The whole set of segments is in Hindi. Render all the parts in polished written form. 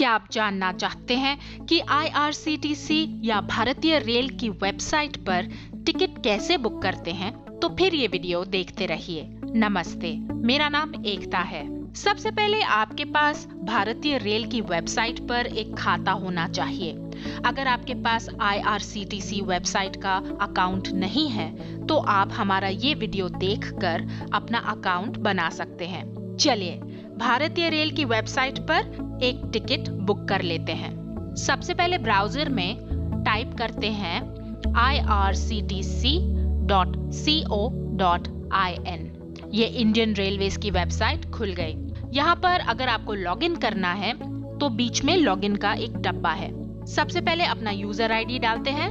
क्या आप जानना चाहते हैं कि आईआरसीटीसी या भारतीय रेल की वेबसाइट पर टिकट कैसे बुक करते हैं? तो फिर ये वीडियो देखते रहिए। नमस्ते, मेरा नाम एकता है। सबसे पहले आपके पास भारतीय रेल की वेबसाइट पर एक खाता होना चाहिए। अगर आपके पास आईआरसीटीसी वेबसाइट का अकाउंट नहीं है तो आप हमारा ये वीडियो देखकर अपना अकाउंट बना सकते हैं। चलिए भारतीय रेल की वेबसाइट पर एक टिकट बुक कर लेते हैं। सबसे पहले ब्राउजर में टाइप करते हैं irctc.co.in। ये इंडियन रेलवेज की वेबसाइट खुल गई। यहाँ पर अगर आपको लॉगिन करना है तो बीच में लॉगिन का एक डब्बा है। सबसे पहले अपना यूजर आईडी डालते हैं,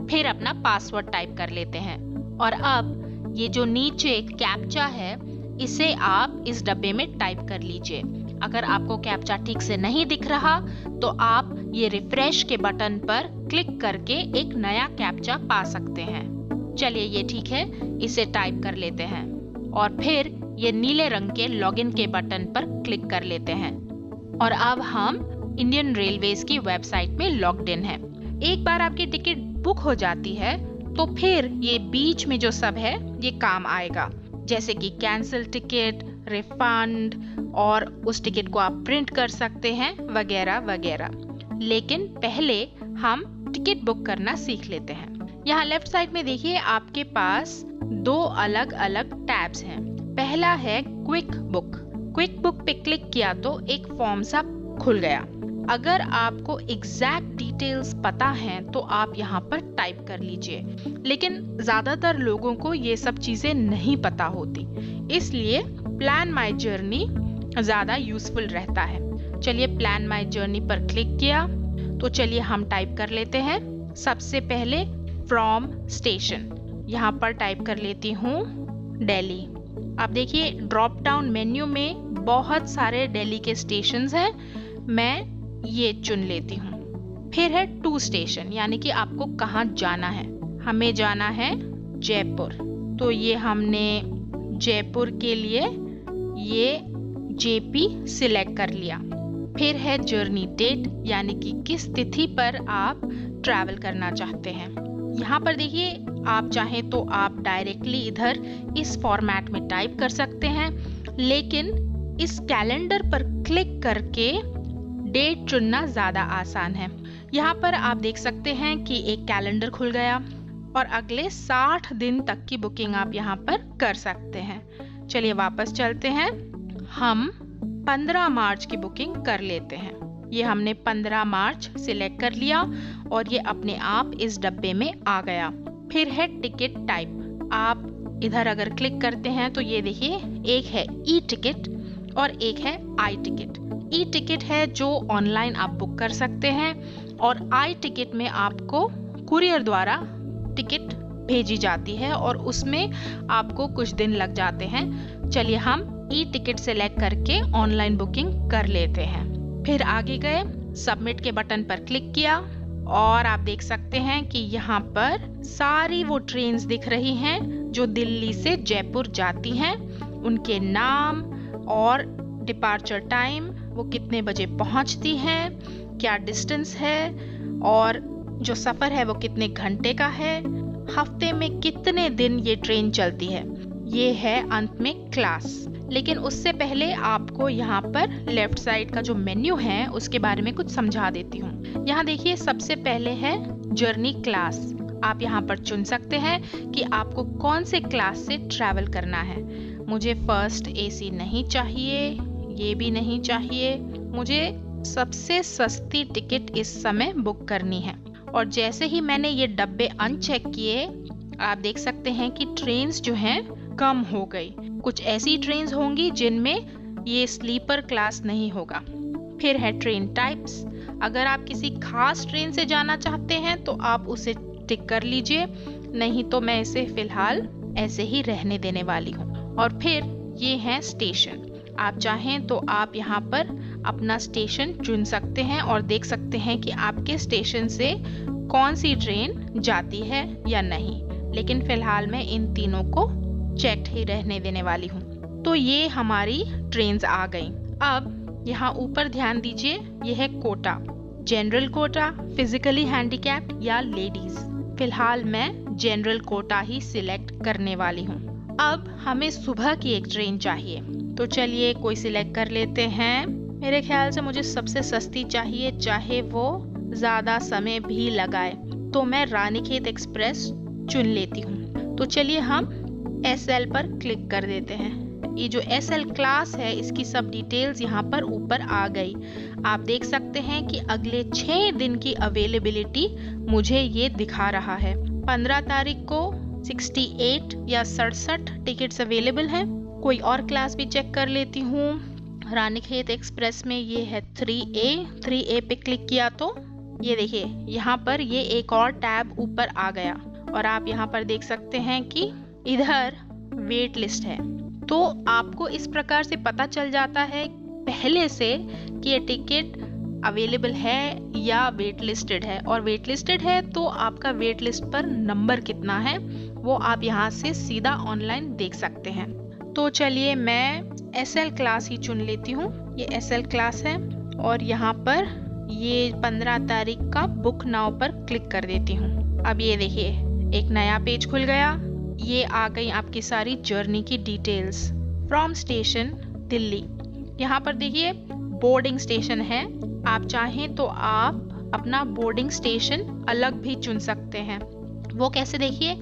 फिर अपना पासवर्ड टाइप कर लेते हैं और अब ये जो नीचे कैप्चा है इसे आप इस डब्बे में टाइप कर लीजिए। अगर आपको कैप्चा ठीक से नहीं दिख रहा तो आप ये रिफ्रेश के बटन पर क्लिक करके एक नया कैप्चा पा सकते हैं। चलिए ये ठीक है, इसे टाइप कर लेते हैं और फिर ये नीले रंग के लॉगिन के बटन पर क्लिक कर लेते हैं और अब हम इंडियन रेलवेज की वेबसाइट में लॉग्ड इन है। एक बार आपकी टिकट बुक हो जाती है तो फिर ये बीच में जो सब है ये काम आएगा, जैसे कि कैंसिल टिकट, रिफंड और उस टिकट को आप प्रिंट कर सकते हैं वगैरह वगैरह। लेकिन पहले हम टिकट बुक करना सीख लेते हैं। यहाँ लेफ्ट साइड में देखिए आपके पास दो अलग अलग टैब्स हैं। पहला है क्विक बुक। क्विक बुक पे क्लिक किया तो एक फॉर्म सा खुल गया। अगर आपको एग्जैक्ट डिटेल्स पता हैं तो आप यहाँ पर टाइप कर लीजिए, लेकिन ज्यादातर लोगों को ये सब चीजें नहीं पता होती, इसलिए प्लान माई जर्नी ज्यादा यूजफुल रहता है। चलिए प्लान माई जर्नी पर क्लिक किया तो चलिए हम टाइप कर लेते हैं। सबसे पहले फ्रॉम स्टेशन, यहाँ पर टाइप कर लेती हूँ दिल्ली। अब देखिए ड्रॉप डाउन मेन्यू में बहुत सारे दिल्ली के स्टेशंस हैं, मैं ये चुन लेती हूँ। फिर है टू स्टेशन, यानी कि आपको कहाँ जाना है। हमें जाना है जयपुर, तो ये हमने जयपुर के लिए ये जेपी सिलेक्ट कर लिया। फिर है जर्नी डेट, यानी कि किस तिथि पर आप ट्रैवल करना चाहते हैं। यहाँ पर देखिए आप चाहें तो आप डायरेक्टली इधर इस फॉर्मेट में टाइप कर सकते हैं, लेकिन इस कैलेंडर पर क्लिक करके डेट चुनना ज्यादा आसान है। यहाँ पर आप देख सकते हैं कि एक कैलेंडर खुल गया और अगले 60 दिन तक की बुकिंग आप यहाँ पर कर सकते हैं। चलिए वापस चलते हैं। हम 15 मार्च की बुकिंग कर लेते हैं। ये हमने 15 मार्च सिलेक्ट कर लिया और ये अपने आप इस डब्बे में आ गया। फिर है टिकट टाइप। आप इधर अगर क्लिक करते हैं तो ये देखिए एक है ई टिकट और एक है आई टिकट। ई टिकट है जो ऑनलाइन आप बुक कर सकते हैं और आई टिकट में आपको कुरियर द्वारा टिकट भेजी जाती है और उसमें आपको कुछ दिन लग जाते हैं। चलिए हम ई टिकट सेलेक्ट करके ऑनलाइन बुकिंग कर लेते हैं। फिर आगे गए, सबमिट के बटन पर क्लिक किया और आप देख सकते हैं कि यहाँ पर सारी वो ट्रेन्स दिख रही हैं जो दिल्ली से जयपुर जाती हैं, उनके नाम और डिपार्चर टाइम, वो कितने बजे पहुंचती हैं, क्या डिस्टेंस है और जो सफर है वो कितने घंटे का है, हफ्ते में कितने दिन ये ट्रेन चलती है। ये है अंत में क्लास। लेकिन उससे पहले आपको यहाँ पर लेफ्ट साइड का जो मेन्यू है उसके बारे में कुछ समझा देती हूँ। यहाँ देखिए सबसे पहले है जर्नी क्लास। आप यहाँ पर चुन सकते हैं कि आपको कौन से क्लास से ट्रैवल करना है। मुझे फर्स्ट एसी नहीं चाहिए, ये भी नहीं चाहिए, मुझे सबसे सस्ती टिकट इस समय बुक करनी है। और जैसे ही मैंने ये डब्बे अनचेक किए आप देख सकते हैं कि ट्रेन्स जो हैं कम हो गई। कुछ ऐसी ट्रेन्स होंगी जिनमें ये स्लीपर क्लास नहीं होगा। फिर है ट्रेन टाइप्स। अगर आप किसी खास ट्रेन से जाना चाहते हैं तो आप उसे टिक कर लीजिए, नहीं तो मैं इसे फिलहाल ऐसे ही रहने देने वाली हूँ। और फिर ये है स्टेशन। आप चाहें तो आप यहाँ पर अपना स्टेशन चुन सकते हैं और देख सकते हैं कि आपके स्टेशन से कौन सी ट्रेन जाती है या नहीं, लेकिन फिलहाल मैं इन तीनों को चेक्ड ही रहने देने वाली हूँ। तो ये हमारी ट्रेन्स आ गई। अब यहाँ ऊपर ध्यान दीजिए, ये है quota, general quota, physically handicapped या लेडीज। फिलहाल मैं जनरल कोटा ही सिलेक्ट करने वाली हूँ। अब हमें सुबह की एक ट्रेन चाहिए, तो चलिए कोई सिलेक्ट कर लेते हैं। मेरे ख्याल से मुझे सबसे सस्ती चाहिए, चाहे वो ज्यादा समय भी लगाए, तो मैं रानीखेत एक्सप्रेस चुन लेती हूँ। तो चलिए हम SL पर क्लिक कर देते हैं। ये जो SL क्लास है इसकी सब डिटेल्स यहाँ पर ऊपर आ गई। आप देख सकते हैं कि अगले 6 दिन की अवेलेबिलिटी मुझे ये दिखा रहा है। 15 तारीख को 68 या 67 टिकट्स अवेलेबल हैं। कोई और क्लास भी चेक कर लेती हूँ। रानीखेत एक्सप्रेस में ये है 3A पे क्लिक किया तो ये देखिए यहाँ पर ये एक और टैब ऊपर आ गया और आप यहाँ पर देख सकते हैं कि इधर वेट लिस्ट है। तो आपको इस प्रकार से पता चल जाता है पहले से कि ये टिकट अवेलेबल है या वेट लिस्टेड है, और वेट लिस्टेड है तो आपका वेट लिस्ट पर नंबर कितना है वो आप यहाँ से सीधा ऑनलाइन देख सकते हैं। तो चलिए मैं SL क्लास ही चुन लेती हूँ। ये SL क्लास है और यहाँ पर ये 15 तारीख का बुक नाउ पर क्लिक कर देती हूँ। अब ये देखिए एक नया पेज खुल गया। ये आ गई आपकी सारी जर्नी की डिटेल्स। फ्रॉम स्टेशन दिल्ली, यहाँ पर देखिए बोर्डिंग स्टेशन है। आप चाहें तो आप अपना बोर्डिंग स्टेशन अलग भी चुन सकते हैं। वो कैसे, देखिए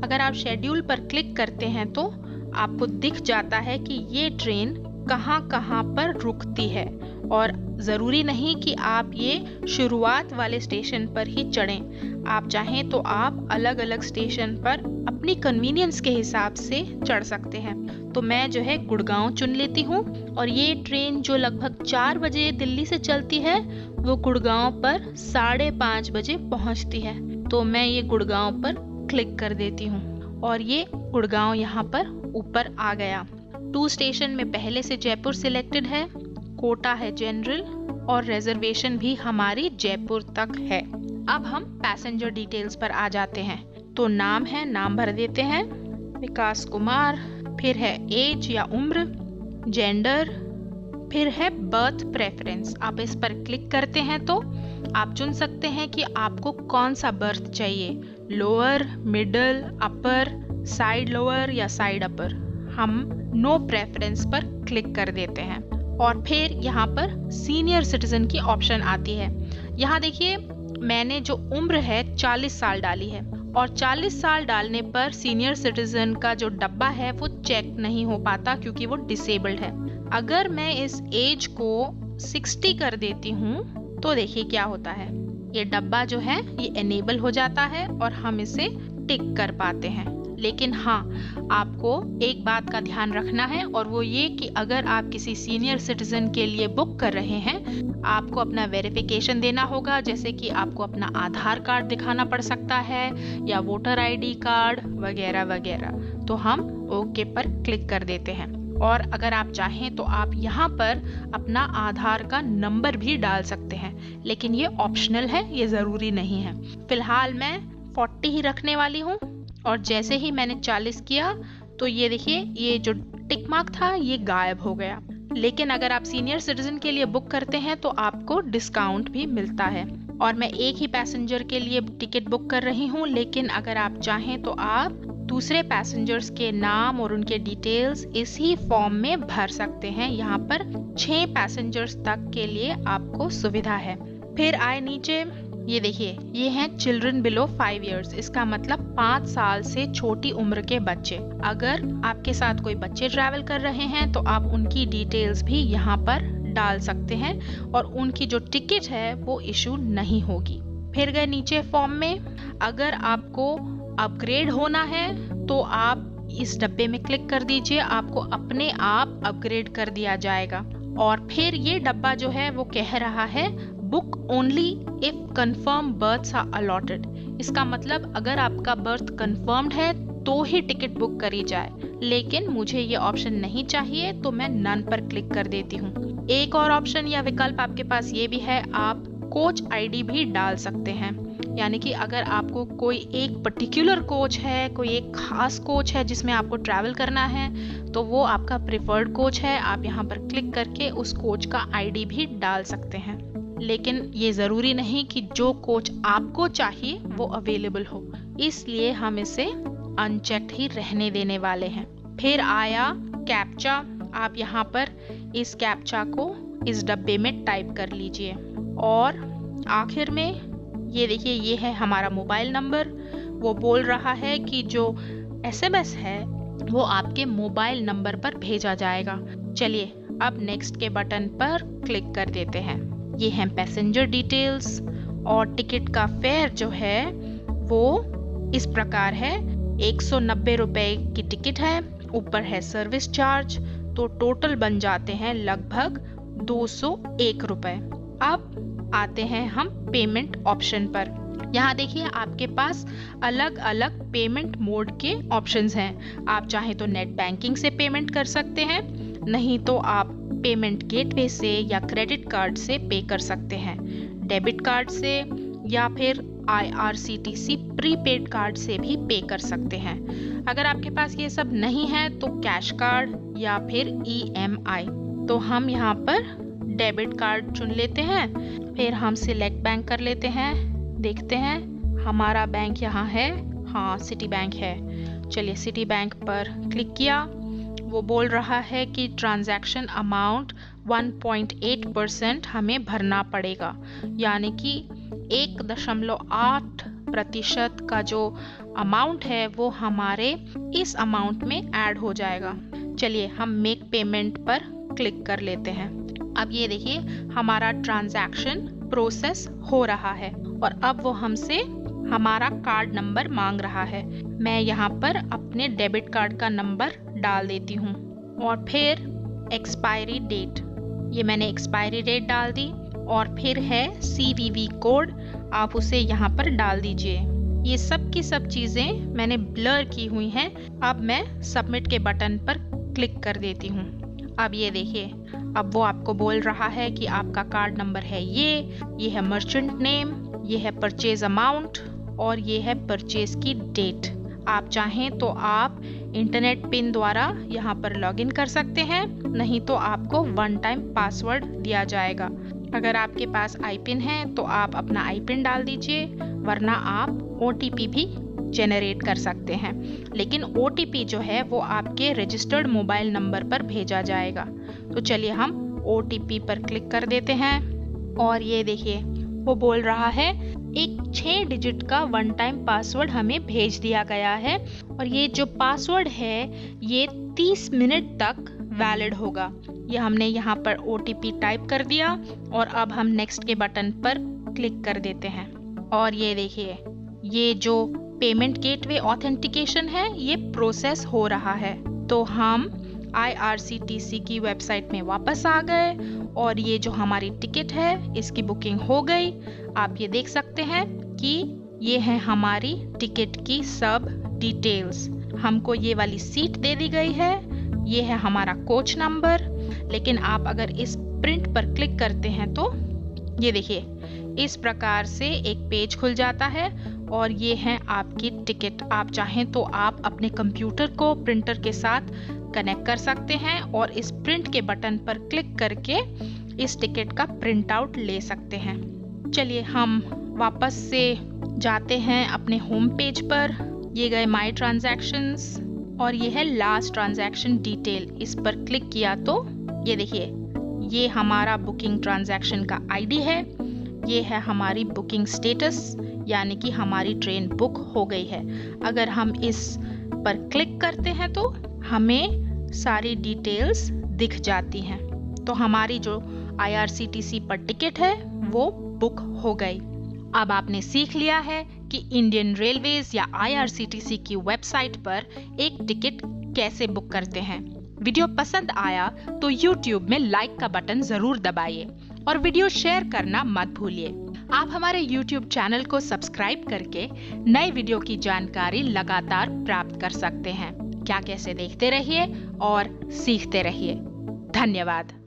अगर आप शेड्यूल पर क्लिक करते हैं तो आपको दिख जाता है कि ये ट्रेन कहाँ कहाँ पर रुकती है, और ज़रूरी नहीं कि आप ये शुरुआत वाले स्टेशन पर ही चढ़ें। आप चाहें तो आप अलग अलग स्टेशन पर अपनी कन्वीनियंस के हिसाब से चढ़ सकते हैं। तो मैं जो है गुड़गांव चुन लेती हूँ, और ये ट्रेन जो लगभग 4 बजे दिल्ली से चलती है वो गुड़गांव पर 5:30 बजे पहुँचती है। तो मैं ये गुड़गांव पर क्लिक कर देती हूँ और ये गुड़गांव यहाँ पर ऊपर आ गया। 2 स्टेशन में पहले से जयपुर सिलेक्टेड है, कोटा है जनरल, और रिजर्वेशन भी हमारी जयपुर तक है। अब हम पैसेंजर डिटेल्स पर आ जाते हैं। तो नाम है, नाम भर देते हैं, विकास कुमार, फिर है एज या उम्र, जेंडर, फिर है बर्थ प्रेफरेंस। आप इस पर क्लिक करते हैं तो आप चुन सकते हैं कि आपको कौन सा बर्थ चाहिए, लोअर, मिडल, अपर, साइड लोअर या साइड अपर। हम नो प्रेफरेंस पर क्लिक कर देते हैं और फिर यहाँ पर सीनियर सिटीजन की ऑप्शन आती है। यहाँ देखिए मैंने जो उम्र है 40 साल डाली है, और 40 साल डालने पर सीनियर सिटीजन का जो डब्बा है वो चेक नहीं हो पाता क्योंकि वो डिसेबल्ड है। अगर मैं इस एज को 60 कर देती हूँ तो देखिए क्या होता है, ये डब्बा जो है ये एनेबल हो जाता है और हम इसे टिक कर पाते हैं। लेकिन हाँ, आपको एक बात का ध्यान रखना है, और वो ये कि अगर आप किसी सीनियर सिटीजन के लिए बुक कर रहे हैं, आपको अपना वेरिफिकेशन देना होगा, जैसे कि आपको अपना आधार कार्ड दिखाना पड़ सकता है या वोटर ID कार्ड वगैरह वगैरह। तो हम ओके पर क्लिक कर देते हैं, और अगर आप चाहें तो आप यहाँ पर अपना आधार का नंबर भी डाल सकते हैं, लेकिन ये ऑप्शनल है, ये ज़रूरी नहीं है। फिलहाल मैं 40 ही रखने वाली हूँ, और जैसे ही मैंने 40 किया तो ये देखिए ये जो टिक मार्क था ये गायब हो गया। लेकिन अगर आप सीनियर सिटीजन के लिए बुक करते हैं तो आपको डिस्काउंट भी मिलता है, और मैं एक ही पैसेंजर के लिए टिकट बुक कर रही हूँ। लेकिन अगर आप चाहें तो आप दूसरे पैसेंजर्स के नाम और उनके डिटेल्स इसी फॉर्म में भर सकते हैं। यहाँ पर 6 पैसेंजर्स तक के लिए आपको सुविधा है। फिर आए नीचे, ये देखिए ये हैं चिल्ड्रन बिलो 5 इयर्स। इसका मतलब 5 साल से छोटी उम्र के बच्चे। अगर आपके साथ कोई बच्चे ट्रैवल कर रहे हैं तो आप उनकी डिटेल्स भी यहाँ पर डाल सकते हैं, और उनकी जो टिकट है वो इशू नहीं होगी। फिर गए नीचे फॉर्म में, अगर आपको अपग्रेड होना है तो आप इस डब्बे में क्लिक कर दीजिए, आपको अपने आप अपग्रेड कर दिया जाएगा। और फिर ये डब्बा जो है वो कह रहा है book only if confirm berths are allotted. इसका मतलब अगर आपका बर्थ कंफर्म्ड है तो ही टिकट बुक करी जाए, लेकिन मुझे ये ऑप्शन नहीं चाहिए तो मैं नन पर क्लिक कर देती हूँ। एक और ऑप्शन या विकल्प आपके पास ये भी है, आप कोच ID भी डाल सकते हैं। यानी कि अगर आपको कोई एक पर्टिकुलर कोच है, कोई एक खास कोच है जिसमें आपको ट्रैवल करना है, तो वो आपका प्रेफर्ड कोच है। आप यहाँ पर क्लिक करके उस कोच का आईडी भी डाल सकते हैं, लेकिन ये ज़रूरी नहीं कि जो कोच आपको चाहिए वो अवेलेबल हो, इसलिए हम इसे अनचेक्ड ही रहने देने वाले हैं। फिर आया कैप्चा। आप यहाँ पर इस कैप्चा को इस डब्बे में टाइप कर लीजिए और आखिर में ये देखिए, ये है हमारा मोबाइल नंबर। वो बोल रहा है कि जो एसएमएस है वो आपके मोबाइल नंबर पर भेजा जाएगा। चलिए अब नेक्स्ट के बटन पर क्लिक कर देते हैं। ये है पैसेंजर डिटेल्स और टिकट का फेयर जो है वो इस प्रकार है। 190 रुपए की टिकट है, ऊपर है सर्विस चार्ज, तो टोटल बन जाते हैं लगभग 201 रुपए। अब आते हैं हम पेमेंट ऑप्शन पर। यहाँ देखिए आपके पास अलग अलग पेमेंट मोड के ऑप्शंस हैं। आप चाहें तो नेट बैंकिंग से पेमेंट कर सकते हैं, नहीं तो आप पेमेंट गेटवे से या क्रेडिट कार्ड से पे कर सकते हैं, डेबिट कार्ड से या फिर IRCTC प्रीपेड कार्ड से भी पे कर सकते हैं। अगर आपके पास ये सब नहीं है तो कैश कार्ड या फिर EMI। तो हम यहाँ पर डेबिट कार्ड चुन लेते हैं, फिर हम सिलेक्ट बैंक कर लेते हैं। देखते हैं हमारा बैंक यहाँ है, हाँ सिटी बैंक है। चलिए सिटी बैंक पर क्लिक किया। वो बोल रहा है कि ट्रांजैक्शन अमाउंट 1.8% हमें भरना पड़ेगा, यानी कि 1.8% का जो अमाउंट है वो हमारे इस अमाउंट में ऐड हो जाएगा। चलिए हम मेक पेमेंट पर क्लिक कर लेते हैं। अब ये देखिए हमारा ट्रांजैक्शन प्रोसेस हो रहा है और अब वो हमसे हमारा कार्ड नंबर मांग रहा है। मैं यहाँ पर अपने डेबिट कार्ड का नंबर डाल देती हूँ और फिर एक्सपायरी डेट, ये मैंने एक्सपायरी डेट डाल दी और फिर है CVV कोड, आप उसे यहाँ पर डाल दीजिए। ये सब की सब चीज़ें मैंने ब्लर की हुई हैं। अब मैं सबमिट के बटन पर क्लिक कर देती हूँ। अब ये देखिए, अब वो आपको बोल रहा है कि आपका कार्ड नंबर है ये है मर्चेंट नेम, ये है परचेज अमाउंट और ये है परचेज की डेट। आप चाहें तो आप इंटरनेट पिन द्वारा यहाँ पर लॉगिन कर सकते हैं, नहीं तो आपको वन टाइम पासवर्ड दिया जाएगा। अगर आपके पास आईपिन है तो आप अपना आईपिन डाल दीजिए, वरना आप OTP भी जनरेट कर सकते हैं, लेकिन OTP जो है वो आपके रजिस्टर्ड मोबाइल नंबर पर भेजा जाएगा। तो चलिए हम OTP पर क्लिक कर देते हैं और ये देखिए वो बोल रहा है एक 6 डिजिट का वन टाइम पासवर्ड हमें भेज दिया गया है और ये जो पासवर्ड है ये 30 मिनट तक वैलिड होगा। ये हमने यहाँ पर OTP टाइप कर दिया और अब हम नेक्स्ट के बटन पर क्लिक कर देते हैं और ये देखिए ये जो पेमेंट गेटवे ऑथेंटिकेशन है ये प्रोसेस हो रहा है। तो हम IRCTC की वेबसाइट में वापस आ गए और ये जो हमारी टिकट है इसकी बुकिंग हो गई। आप ये देख सकते हैं कि ये है हमारी टिकट की सब डिटेल्स। हमको ये वाली सीट दे दी गई है, ये है हमारा कोच नंबर। लेकिन आप अगर इस प्रिंट पर क्लिक करते हैं तो ये देखिए इस प्रकार से एक पेज खुल जाता है और ये है आपकी टिकट। आप चाहें तो आप अपने कंप्यूटर को प्रिंटर के साथ कनेक्ट कर सकते हैं और इस प्रिंट के बटन पर क्लिक करके इस टिकट का प्रिंट आउट ले सकते हैं। चलिए हम वापस से जाते हैं अपने होम पेज पर। ये गए माय ट्रांजैक्शंस और ये है लास्ट ट्रांजैक्शन डिटेल। इस पर क्लिक किया तो ये देखिए ये हमारा बुकिंग ट्रांजैक्शन का आईडी है, ये है हमारी बुकिंग स्टेटस, यानी कि हमारी ट्रेन बुक हो गई है। अगर हम इस पर क्लिक करते हैं तो हमें सारी डिटेल्स दिख जाती हैं। तो हमारी जो IRCTC पर टिकट है वो बुक हो गई। अब आपने सीख लिया है कि इंडियन रेलवेज या IRCTC की वेबसाइट पर एक टिकट कैसे बुक करते हैं। वीडियो पसंद आया तो YouTube में लाइक का बटन जरूर दबाइए और वीडियो शेयर करना मत भूलिए। आप हमारे YouTube चैनल को सब्सक्राइब करके नए वीडियो की जानकारी लगातार प्राप्त कर सकते हैं। क्या कैसे देखते रहिए और सीखते रहिए। धन्यवाद।